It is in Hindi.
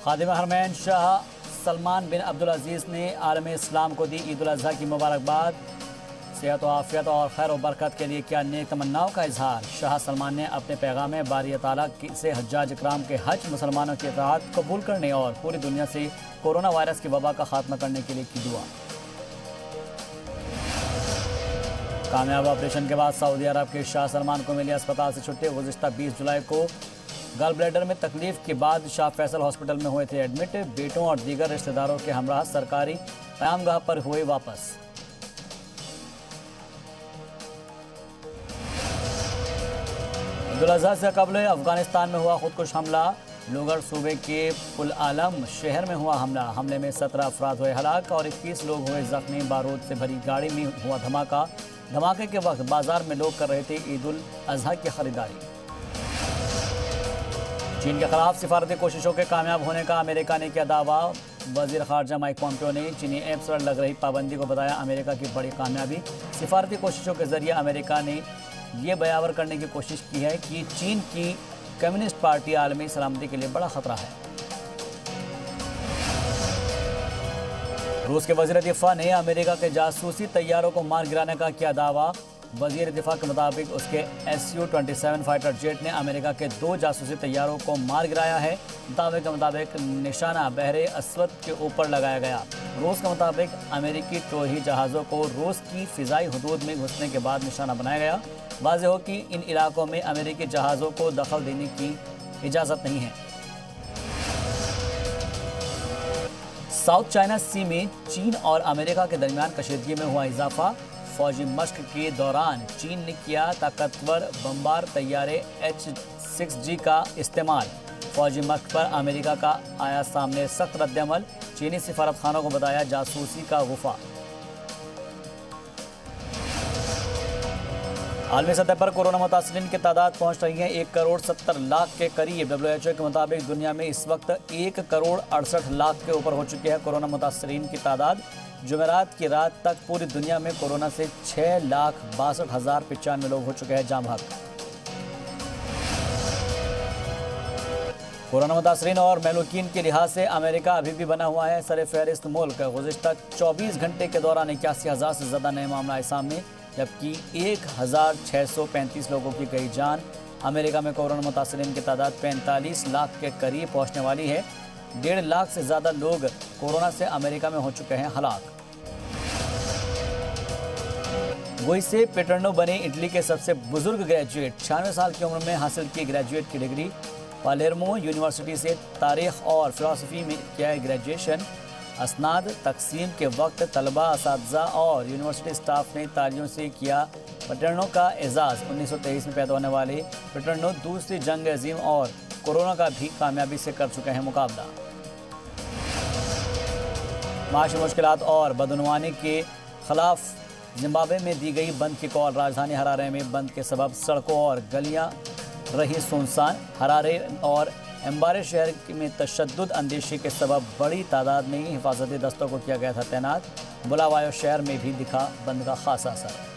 खादिम हरमैन शाह सलमान बिन अब्दुल अजीज़ ने आलम इस्लाम को दी ईद उल अज़हा की मुबारकबाद। सेहत व आफियत और खैर व बरकत के लिए किया नेक तमन्नाओं का इजहार। शाह सलमान ने अपने पैगाम में बारी ताला से हज्जाज इकराम के हज, मुसलमानों की इताअत कबूल करने और पूरी दुनिया से कोरोना वायरस की वबा का खात्मा करने के लिए की दुआ। कामयाब ऑपरेशन के बाद सऊदी अरब के शाह सलमान को मिली अस्पताल से छुट्टी। गुज़िश्ता 20 जुलाई को गल ब्लैडर में तकलीफ के बाद शाह फैसल हॉस्पिटल में हुए थे एडमिट। बेटों और दीगर रिश्तेदारों के हमरा सरकारी क़यामगाह पर हुए वापस। ईद उल अज़हा से कबल अफगानिस्तान में हुआ खुदकुश हमला। लोगर सूबे के पुल आलम शहर में हुआ हमला। हमले में 17 अफराद हुए हलाक और 21 लोग हुए जख्मी। बारूद से भरी गाड़ी में हुआ धमाका। धमाके के वक्त बाजार में लोग कर रहे थे ईद उल अज़हा की खरीदारी। चीन के खिलाफ सिफारती कोशिशों के कामयाब होने का अमेरिका ने किया दावा। वज़ीर ख़ारजा माइक पॉम्पियो ने चीनी ऐप्स पर लग रही पाबंदी को बताया अमेरिका की बड़ी कामयाबी। सिफारती कोशिशों के जरिए अमेरिका ने ये बयावर करने की कोशिश की है कि चीन की कम्युनिस्ट पार्टी आलमी सलामती के लिए बड़ा खतरा है। रूस के वज़ीर दिफा ने अमेरिका के जासूसी तैयारों को मार गिराने का किया दावा। वज़ीर दिफा के मुताबिक उसके Su-27 फाइटर जेट ने अमेरिका के 2 जासूसी तैयारों को मार गिराया है। दावे के मुताबिक निशाना बहरे अस्वद के ऊपर लगाया गया। रूस के मुताबिक अमेरिकी टोही जहाज़ों को रूस की फ़िज़ाई हदूद में घुसने के बाद निशाना बनाया गया। वाज़ेह हो कि इन इलाकों में अमेरिकी जहाज़ों को दखल देने की इजाज़त नहीं है। साउथ चाइना सी में चीन और अमेरिका के दरमियान कशीदगी में हुआ इजाफा। फौजी मश्क के दौरान चीन ने किया ताकतवर बमबार तैयारे H-6G का इस्तेमाल। फौजी मश्क पर अमेरिका का आया सामने सख्त रद्दअमल। चीनी सिफारतखानों को बताया जासूसी का गुफा। आलमी सतह पर कोरोना मुतासरीन की तादाद पहुंच रही है 1 करोड़ 70 लाख के करीब। WHO के मुताबिक दुनिया में इस वक्त 1 करोड़ 68 लाख के ऊपर हो चुकी है कोरोना मुतासरीन की तादाद। जुमेरात की रात तक पूरी दुनिया में कोरोना से 6,62,095 लोग हो चुके हैं जाम हक। कोरोना मुतासरीन और महलूकीन के लिहाज से अमेरिका अभी भी बना हुआ है सर फहरिस्त मुल्क। गुज़िश्ता 24 घंटे के दौरान 81,000 से ज़्यादा नए मामला आए सामने, जबकि 1,635 लोगों की गई जान। अमेरिका में कोरोना मुतासरीन की तादाद 45 लाख के करीब पहुंचने वाली है। 1.5 लाख से ज़्यादा लोग कोरोना से अमेरिका में हो चुके हैं हलाक। वही से पेटर्नो बने इटली के सबसे बुजुर्ग ग्रेजुएट। 96 साल की उम्र में हासिल की ग्रेजुएट की डिग्री। पालेर्मो यूनिवर्सिटी से तारीख़ और फ़िलासफ़ी में किया ग्रेजुएशन। असनाद तकसीम के वक्त तलबा, असातिज़ा और यूनिवर्सिटी स्टाफ ने तालियों से किया पेटर्नो का एजाज़। 1923 में पैदा होने वाले पेटर्नो दूसरी जंग अजीम और कोरोना का भी कामयाबी से कर चुके हैं मुकाबला। माशी मुश्किलात और बदनवानी के खिलाफ जिम्बाब्वे में दी गई बंद की कॉल। राजधानी हरारे में बंद के सबब सड़कों और गलियां रही सुनसान। हरारे और एम्बारे शहर में तशद्दुद अंदेशी के सबब बड़ी तादाद में हिफाजती दस्तों को किया गया था तैनात। बुलावायो शहर में भी दिखा बंद का खासा असर।